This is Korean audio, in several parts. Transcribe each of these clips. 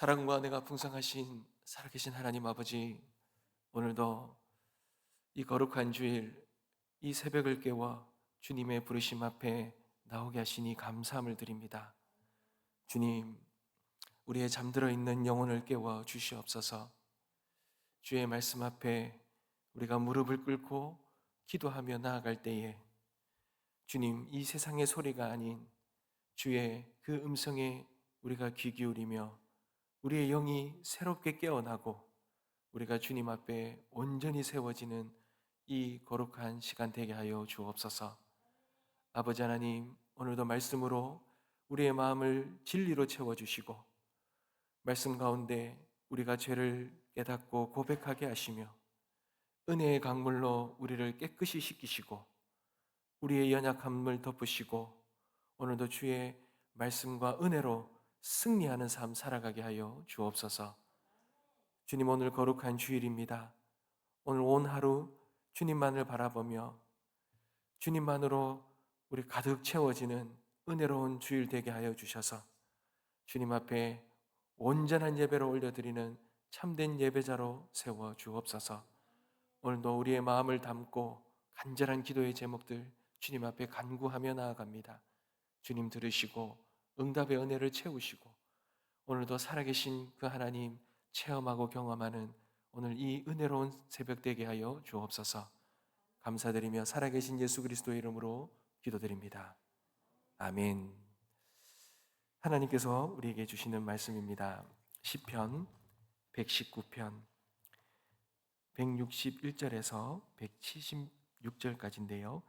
사랑과 은혜가 풍성하신 살아계신 하나님 아버지, 오늘도 이 거룩한 주일, 이 새벽을 깨워 주님의 부르심 앞에 나오게 하시니 감사함을 드립니다. 주님, 우리의 잠들어 있는 영혼을 깨워 주시옵소서. 주의 말씀 앞에 우리가 무릎을 꿇고 기도하며 나아갈 때에 주님, 이 세상의 소리가 아닌 주의 그 음성에 우리가 귀 기울이며 우리의 영이 새롭게 깨어나고 우리가 주님 앞에 온전히 세워지는 이 거룩한 시간 되게 하여 주옵소서. 아버지 하나님, 오늘도 말씀으로 우리의 마음을 진리로 채워주시고 말씀 가운데 우리가 죄를 깨닫고 고백하게 하시며 은혜의 강물로 우리를 깨끗이 씻기시고 우리의 연약함을 덮으시고 오늘도 주의 말씀과 은혜로 승리하는 삶 살아가게 하여 주옵소서. 주님, 오늘 거룩한 주일입니다. 오늘 온 하루 주님만을 바라보며 주님만으로 우리 가득 채워지는 은혜로운 주일 되게 하여 주셔서 주님 앞에 온전한 예배로 올려드리는 참된 예배자로 세워 주옵소서. 오늘도 우리의 마음을 담고 간절한 기도의 제목들 주님 앞에 간구하며 나아갑니다. 주님 들으시고 응답의 은혜를 채우시고 오늘도 살아계신 그 하나님 체험하고 경험하는 오늘 이 은혜로운 새벽 되게 하여 주옵소서. 감사드리며 살아계신 예수 그리스도의 이름으로 기도드립니다. 아멘. 하나님께서 우리에게 주시는 말씀입니다. 시편 119편 161절에서 176절까지인데요.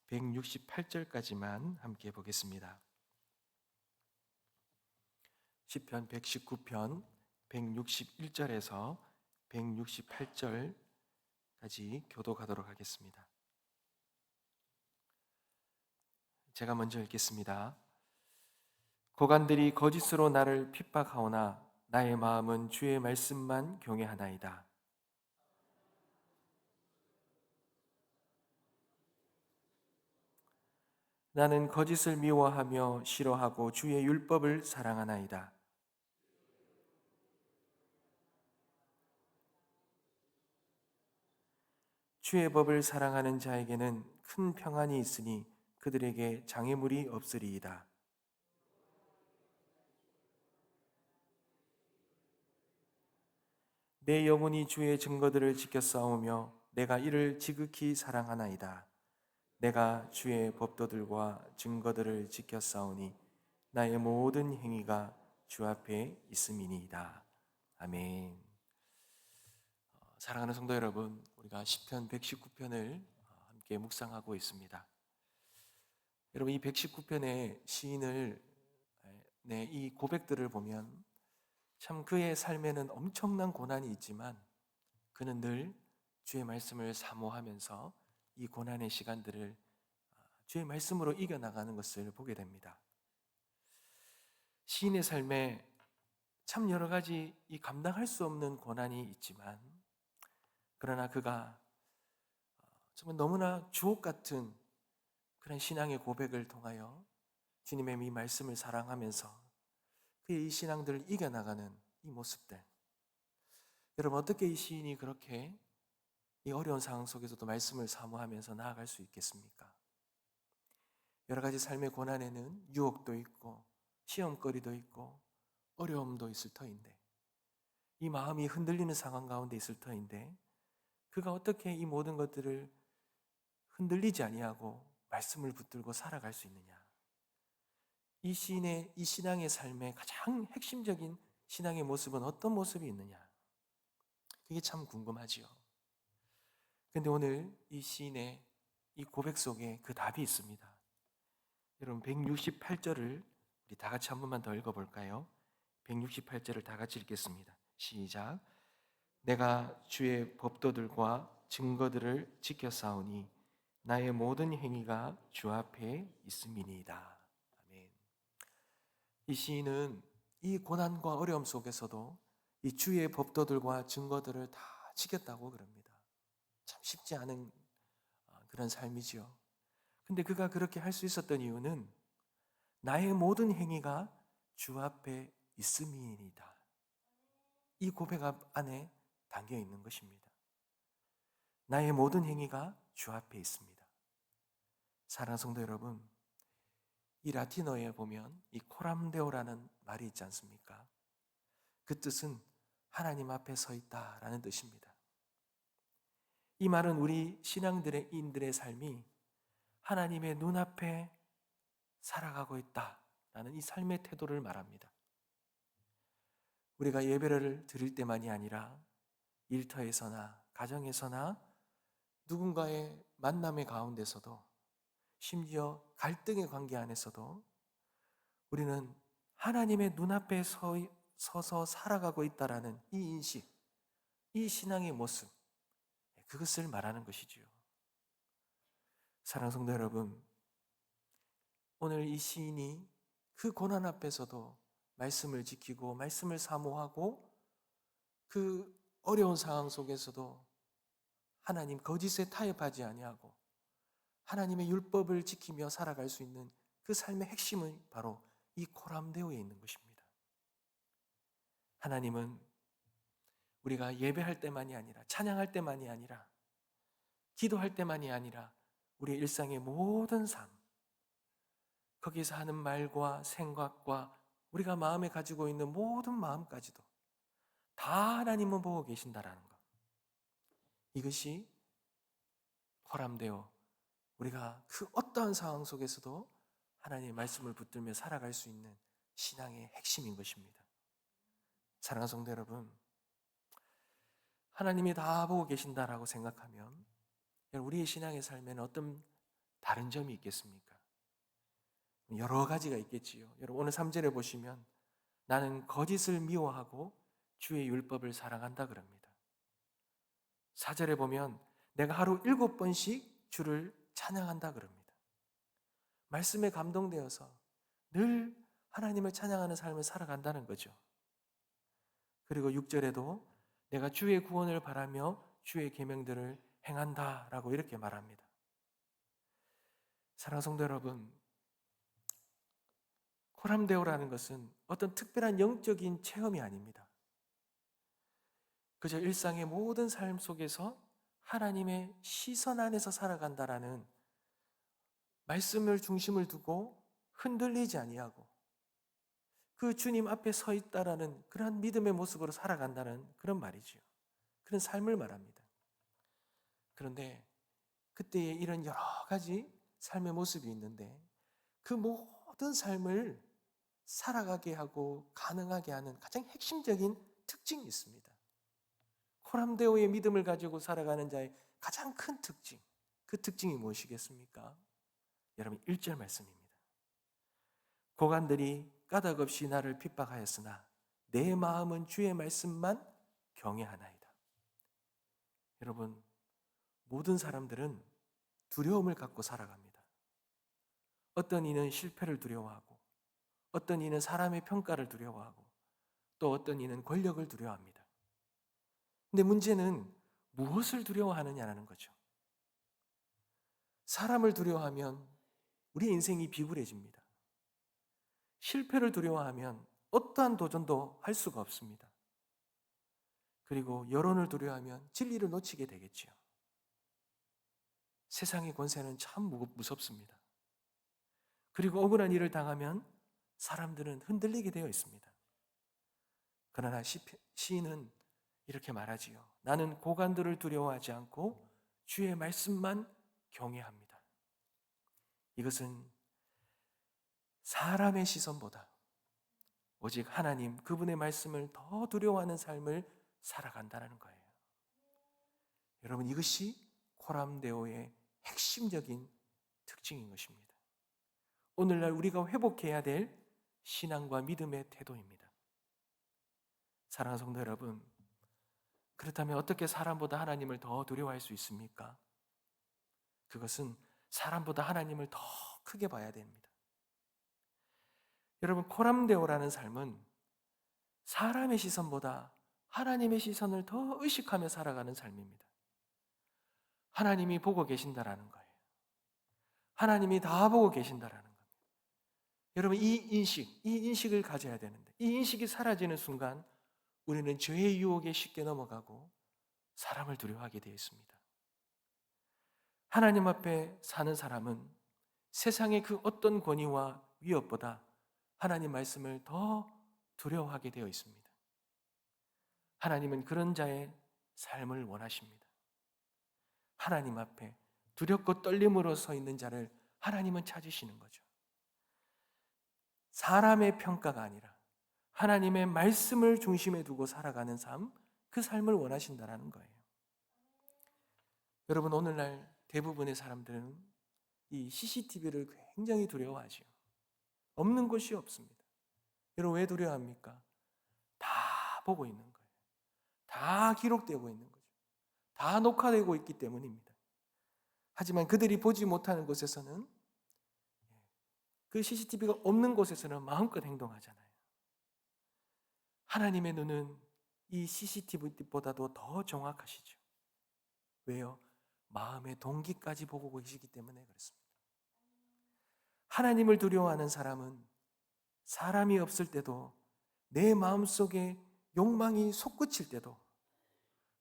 168절까지만 함께 보겠습니다. 시편 119편 161절에서 168절까지 교독하도록 하겠습니다. 제가 먼저 읽겠습니다. 고관들이 거짓으로 나를 핍박하오나 나의 마음은 주의 말씀만 경외하나이다. 나는 거짓을 미워하며 싫어하고 주의 율법을 사랑하나이다. 주의 법을 사랑하는 자에게는 큰 평안이 있으니 그들에게 장애물이 없으리이다. 내 영혼이 주의 증거들을 지켜 싸우며 내가 이를 지극히 사랑하나이다. 내가 주의 법도들과 증거들을 지켜 싸우니 나의 모든 행위가 주 앞에 있음이니이다. 아멘. 사랑하는 성도 여러분, 우리가 시편 119편을 함께 묵상하고 있습니다. 여러분, 이 119편의 시인을 이 고백들을 보면 참 그의 삶에는 엄청난 고난이 있지만 그는 늘 주의 말씀을 사모하면서 이 고난의 시간들을 주의 말씀으로 이겨나가는 것을 보게 됩니다. 시인의 삶에 참 여러 가지 이 감당할 수 없는 고난이 있지만 그러나 그가 정말 너무나 주옥 같은 그런 신앙의 고백을 통하여 주님의 이 말씀을 사랑하면서 그의 이 신앙들을 이겨나가는 이 모습들, 여러분 어떻게 이 시인이 그렇게 이 어려운 상황 속에서도 말씀을 사모하면서 나아갈 수 있겠습니까? 여러 가지 삶의 고난에는 유혹도 있고 시험거리도 있고 어려움도 있을 터인데 이 마음이 흔들리는 상황 가운데 있을 터인데 그가 어떻게 이 모든 것들을 흔들리지 아니하고 말씀을 붙들고 살아갈 수 있느냐? 이 시인의 이 신앙의 삶의 가장 핵심적인 신앙의 모습은 어떤 모습이 있느냐? 그게 참 궁금하지요. 그런데 오늘 이 시인의 이 고백 속에 그 답이 있습니다. 여러분 168절을 우리 다 같이 한 번만 더 읽어볼까요? 168절을 다 같이 읽겠습니다. 시작. 내가 주의 법도들과 증거들을 지켜 싸우니 나의 모든 행위가 주 앞에 있음이니이다. 아멘. 이 시인은 이 고난과 어려움 속에서도 이 주의 법도들과 증거들을 다 지켰다고 그럽니다. 참 쉽지 않은 그런 삶이지요. 근데 그가 그렇게 할 수 있었던 이유는 나의 모든 행위가 주 앞에 있음이니이다. 이 고백 안에 담겨 있는 것입니다. 나의 모든 행위가 주 앞에 있습니다. 사랑하는 성도 여러분, 이 라틴어에 보면 이 코람데오라는 말이 있지 않습니까? 그 뜻은 하나님 앞에 서 있다라는 뜻입니다. 이 말은 우리 신앙인들의 삶이 하나님의 눈앞에 살아가고 있다라는 이 삶의 태도를 말합니다. 우리가 예배를 드릴 때만이 아니라 일터에서나 가정에서나 누군가의 만남의 가운데서도 심지어 갈등의 관계 안에서도 우리는 하나님의 눈앞에 서서 살아가고 있다라는 이 인식, 이 신앙의 모습, 그것을 말하는 것이지요. 사랑하는 성도 여러분, 오늘 이 시인이 그 고난 앞에서도 말씀을 지키고 말씀을 사모하고 그 어려운 상황 속에서도 하나님 거짓에 타협하지 아니하고 하나님의 율법을 지키며 살아갈 수 있는 그 삶의 핵심은 바로 이 코람데오에 있는 것입니다. 하나님은 우리가 예배할 때만이 아니라 찬양할 때만이 아니라 기도할 때만이 아니라 우리의 일상의 모든 삶, 거기서 하는 말과 생각과 우리가 마음에 가지고 있는 모든 마음까지도 다 하나님은 보고 계신다라는 것. 이것이 코람데오, 우리가 그 어떠한 상황 속에서도 하나님의 말씀을 붙들며 살아갈 수 있는 신앙의 핵심인 것입니다. 사랑하는 성도 여러분, 하나님이 다 보고 계신다라고 생각하면 우리의 신앙의 삶에는 어떤 다른 점이 있겠습니까? 여러 가지가 있겠지요. 여러분 오늘 3절에 보시면 나는 거짓을 미워하고 주의 율법을 사랑한다 그럽니다. 4절에 보면 내가 하루 7번씩 주를 찬양한다 그럽니다. 말씀에 감동되어서 늘 하나님을 찬양하는 삶을 살아간다는 거죠. 그리고 6절에도 내가 주의 구원을 바라며 주의 계명들을 행한다라고 이렇게 말합니다. 사랑하는 성도 여러분, 코람데오라는 것은 어떤 특별한 영적인 체험이 아닙니다. 그저 일상의 모든 삶 속에서 하나님의 시선 안에서 살아간다라는 말씀을 중심을 두고 흔들리지 아니하고 그 주님 앞에 서 있다라는 그런 믿음의 모습으로 살아간다는 그런 말이지요. 그런 삶을 말합니다. 그런데 그때에 이런 여러 가지 삶의 모습이 있는데 그 모든 삶을 살아가게 하고 가능하게 하는 가장 핵심적인 특징이 있습니다. 코람데오의 믿음을 가지고 살아가는 자의 가장 큰 특징, 그 특징이 무엇이겠습니까? 여러분 1절 말씀입니다. 고관들이 까닭없이 나를 핍박하였으나 내 마음은 주의 말씀만 경외하나이다. 여러분, 모든 사람들은 두려움을 갖고 살아갑니다. 어떤 이는 실패를 두려워하고 어떤 이는 사람의 평가를 두려워하고 또 어떤 이는 권력을 두려워합니다. 근데 문제는 무엇을 두려워하느냐라는 거죠. 사람을 두려워하면 우리 인생이 비굴해집니다. 실패를 두려워하면 어떠한 도전도 할 수가 없습니다. 그리고 여론을 두려워하면 진리를 놓치게 되겠죠. 세상의 권세는 참 무섭습니다. 그리고 억울한 일을 당하면 사람들은 흔들리게 되어 있습니다. 그러나 시인은 이렇게 말하지요. 나는 고관들을 두려워하지 않고 주의 말씀만 경외합니다. 이것은 사람의 시선보다 오직 하나님 그분의 말씀을 더 두려워하는 삶을 살아간다는 거예요. 여러분 이것이 코람데오의 핵심적인 특징인 것입니다. 오늘날 우리가 회복해야 될 신앙과 믿음의 태도입니다. 사랑하는 성도 여러분, 그렇다면 어떻게 사람보다 하나님을 더 두려워할 수 있습니까? 그것은 사람보다 하나님을 더 크게 봐야 됩니다. 여러분 코람데오라는 삶은 사람의 시선보다 하나님의 시선을 더 의식하며 살아가는 삶입니다. 하나님이 보고 계신다라는 거예요. 하나님이 다 보고 계신다라는 겁니다. 여러분 이 인식을 가져야 되는데 이 인식이 사라지는 순간 우리는 죄의 유혹에 쉽게 넘어가고 사람을 두려워하게 되어 있습니다. 하나님 앞에 사는 사람은 세상의 그 어떤 권위와 위협보다 하나님 말씀을 더 두려워하게 되어 있습니다. 하나님은 그런 자의 삶을 원하십니다. 하나님 앞에 두렵고 떨림으로 서 있는 자를 하나님은 찾으시는 거죠. 사람의 평가가 아니라 하나님의 말씀을 중심에 두고 살아가는 삶, 그 삶을 원하신다라는 거예요. 여러분, 오늘날 대부분의 사람들은 이 CCTV를 굉장히 두려워하죠. 없는 곳이 없습니다. 여러분, 왜 두려워합니까? 다 보고 있는 거예요. 다 기록되고 있는 거죠. 다 녹화되고 있기 때문입니다. 하지만 그들이 보지 못하는 곳에서는, 그 CCTV가 없는 곳에서는 마음껏 행동하잖아요. 하나님의 눈은 이 CCTV보다도 더 정확하시죠. 왜요? 마음의 동기까지 보고 계시기 때문에 그렇습니다. 하나님을 두려워하는 사람은 사람이 없을 때도, 내 마음속에 욕망이 솟구칠 때도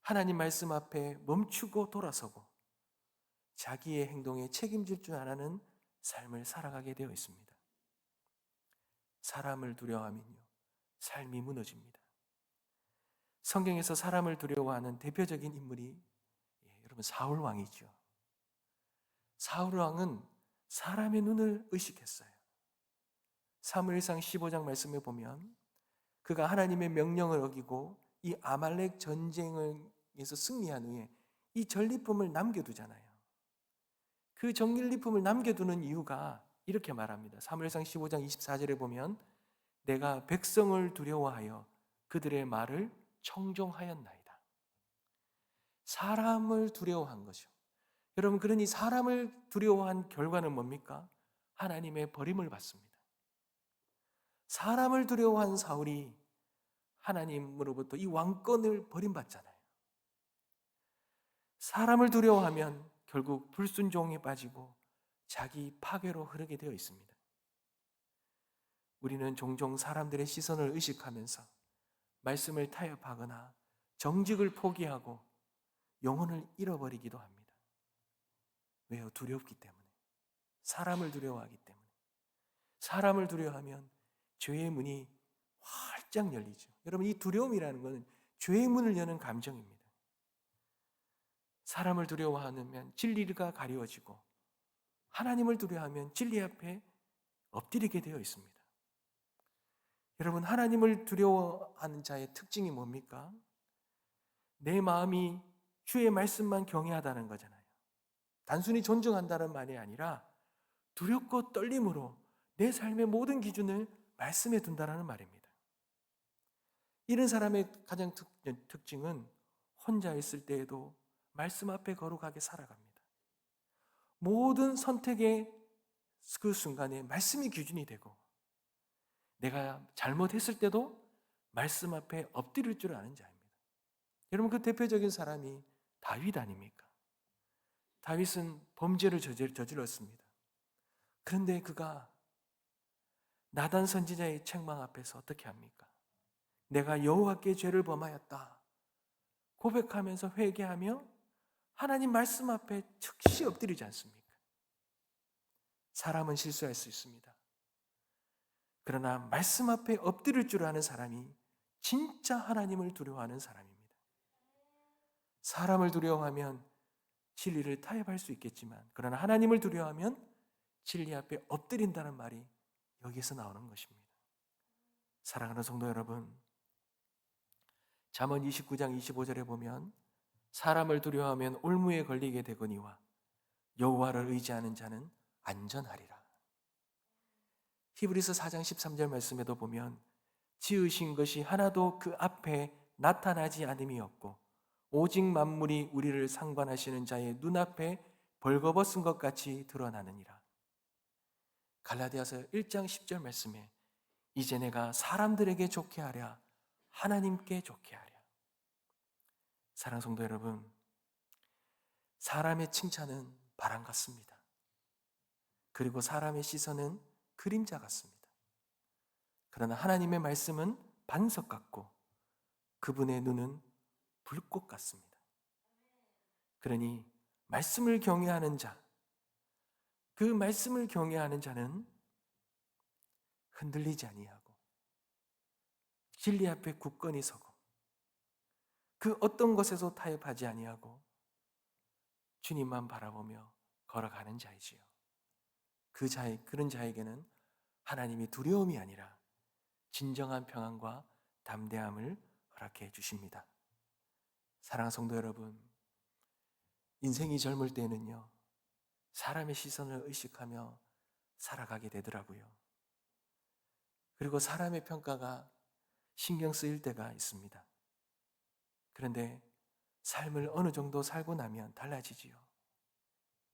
하나님 말씀 앞에 멈추고 돌아서고 자기의 행동에 책임질 줄 아는 삶을 살아가게 되어 있습니다. 사람을 두려워하면요, 삶이 무너집니다. 성경에서 사람을 두려워하는 대표적인 인물이 여러분 사울 왕이죠. 사울 왕은 사람의 눈을 의식했어요. 사무엘상 15장 말씀에 보면 그가 하나님의 명령을 어기고 이 아말렉 전쟁에서 승리한 후에 이 전리품을 남겨두잖아요. 그 전리품을 남겨두는 이유가 이렇게 말합니다. 사무엘상 15장 24절에 보면 내가 백성을 두려워하여 그들의 말을 청종하였나이다. 사람을 두려워한 거죠. 여러분, 그러니 사람을 두려워한 결과는 뭡니까? 하나님의 버림을 받습니다. 사람을 두려워한 사울이 하나님으로부터 이 왕권을 버림받잖아요. 사람을 두려워하면 결국 불순종에 빠지고 자기 파괴로 흐르게 되어 있습니다. 우리는 종종 사람들의 시선을 의식하면서 말씀을 타협하거나 정직을 포기하고 영혼을 잃어버리기도 합니다. 왜요? 두렵기 때문에. 사람을 두려워하기 때문에. 사람을 두려워하면 죄의 문이 활짝 열리죠. 여러분, 이 두려움이라는 것은 죄의 문을 여는 감정입니다. 사람을 두려워하면 진리가 가려워지고 하나님을 두려워하면 진리 앞에 엎드리게 되어 있습니다. 여러분, 하나님을 두려워하는 자의 특징이 뭡니까? 내 마음이 주의 말씀만 경외하다는 거잖아요. 단순히 존중한다는 말이 아니라 두렵고 떨림으로 내 삶의 모든 기준을 말씀에 둔다는 말입니다. 이런 사람의 가장 특징은 혼자 있을 때에도 말씀 앞에 거룩하게 살아갑니다. 모든 선택의 그 순간에 말씀이 기준이 되고 내가 잘못했을 때도 말씀 앞에 엎드릴 줄 아는 자입니다. 여러분, 그 대표적인 사람이 다윗 아닙니까? 다윗은 범죄를 저질렀습니다. 그런데 그가 나단 선지자의 책망 앞에서 어떻게 합니까? 내가 여호와께 죄를 범하였다 고백하면서 회개하며 하나님 말씀 앞에 즉시 엎드리지 않습니까? 사람은 실수할 수 있습니다. 그러나 말씀 앞에 엎드릴 줄 아는 사람이 진짜 하나님을 두려워하는 사람입니다. 사람을 두려워하면 진리를 타협할 수 있겠지만, 그러나 하나님을 두려워하면 진리 앞에 엎드린다는 말이 여기에서 나오는 것입니다. 사랑하는 성도 여러분, 잠언 29장 25절에 보면 사람을 두려워하면 올무에 걸리게 되거니와 여호와를 의지하는 자는 안전하리라. 히브리서 4장 13절 말씀에도 보면 지으신 것이 하나도 그 앞에 나타나지 않음이 없고 오직 만물이 우리를 상관하시는 자의 눈앞에 벌거벗은 것 같이 드러나느니라. 갈라디아서 1장 10절 말씀에 이제 내가 사람들에게 좋게 하랴 하나님께 좋게 하랴. 사랑하는 성도 여러분, 사람의 칭찬은 바람 같습니다. 그리고 사람의 시선은 그림자 같습니다. 그러나 하나님의 말씀은 반석 같고 그분의 눈은 불꽃 같습니다. 그러니 말씀을 경외하는 자, 그 말씀을 경외하는 자는 흔들리지 아니하고 진리 앞에 굳건히 서고 그 어떤 것에서 타협하지 아니하고 주님만 바라보며 걸어가는 자이지요. 그런 자에게는 하나님이 두려움이 아니라 진정한 평안과 담대함을 허락해 주십니다. 사랑하는 성도 여러분, 인생이 젊을 때는요, 사람의 시선을 의식하며 살아가게 되더라고요. 그리고 사람의 평가가 신경 쓰일 때가 있습니다. 그런데 삶을 어느 정도 살고 나면 달라지지요.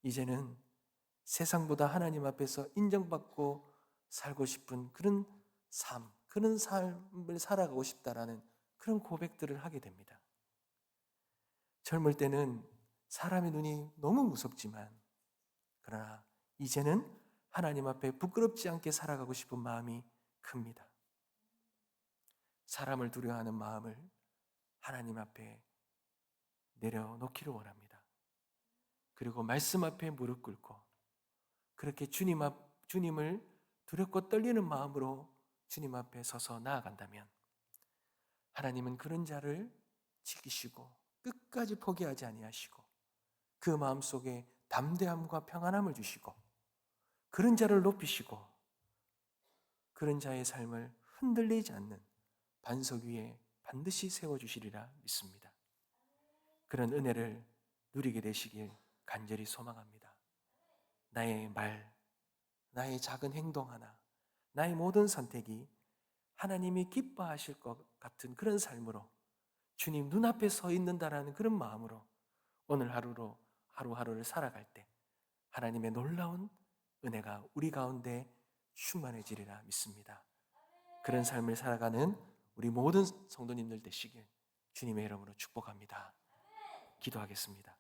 이제는 세상보다 하나님 앞에서 인정받고 살고 싶은 그런 삶을 살아가고 싶다라는 그런 고백들을 하게 됩니다. 젊을 때는 사람의 눈이 너무 무섭지만, 그러나 이제는 하나님 앞에 부끄럽지 않게 살아가고 싶은 마음이 큽니다. 사람을 두려워하는 마음을 하나님 앞에 내려놓기를 원합니다. 그리고 말씀 앞에 무릎 꿇고 그렇게 주님을 두렵고 떨리는 마음으로 주님 앞에 서서 나아간다면 하나님은 그런 자를 지키시고 끝까지 포기하지 아니하시고 그 마음속에 담대함과 평안함을 주시고 그런 자를 높이시고 그런 자의 삶을 흔들리지 않는 반석 위에 반드시 세워주시리라 믿습니다. 그런 은혜를 누리게 되시길 간절히 소망합니다. 나의 말, 나의 작은 행동 하나, 나의 모든 선택이 하나님이 기뻐하실 것 같은 그런 삶으로 주님 눈앞에 서 있는다라는 그런 마음으로 오늘 하루하루를 살아갈 때 하나님의 놀라운 은혜가 우리 가운데 충만해지리라 믿습니다. 그런 삶을 살아가는 우리 모든 성도님들 되시길 주님의 이름으로 축복합니다. 기도하겠습니다.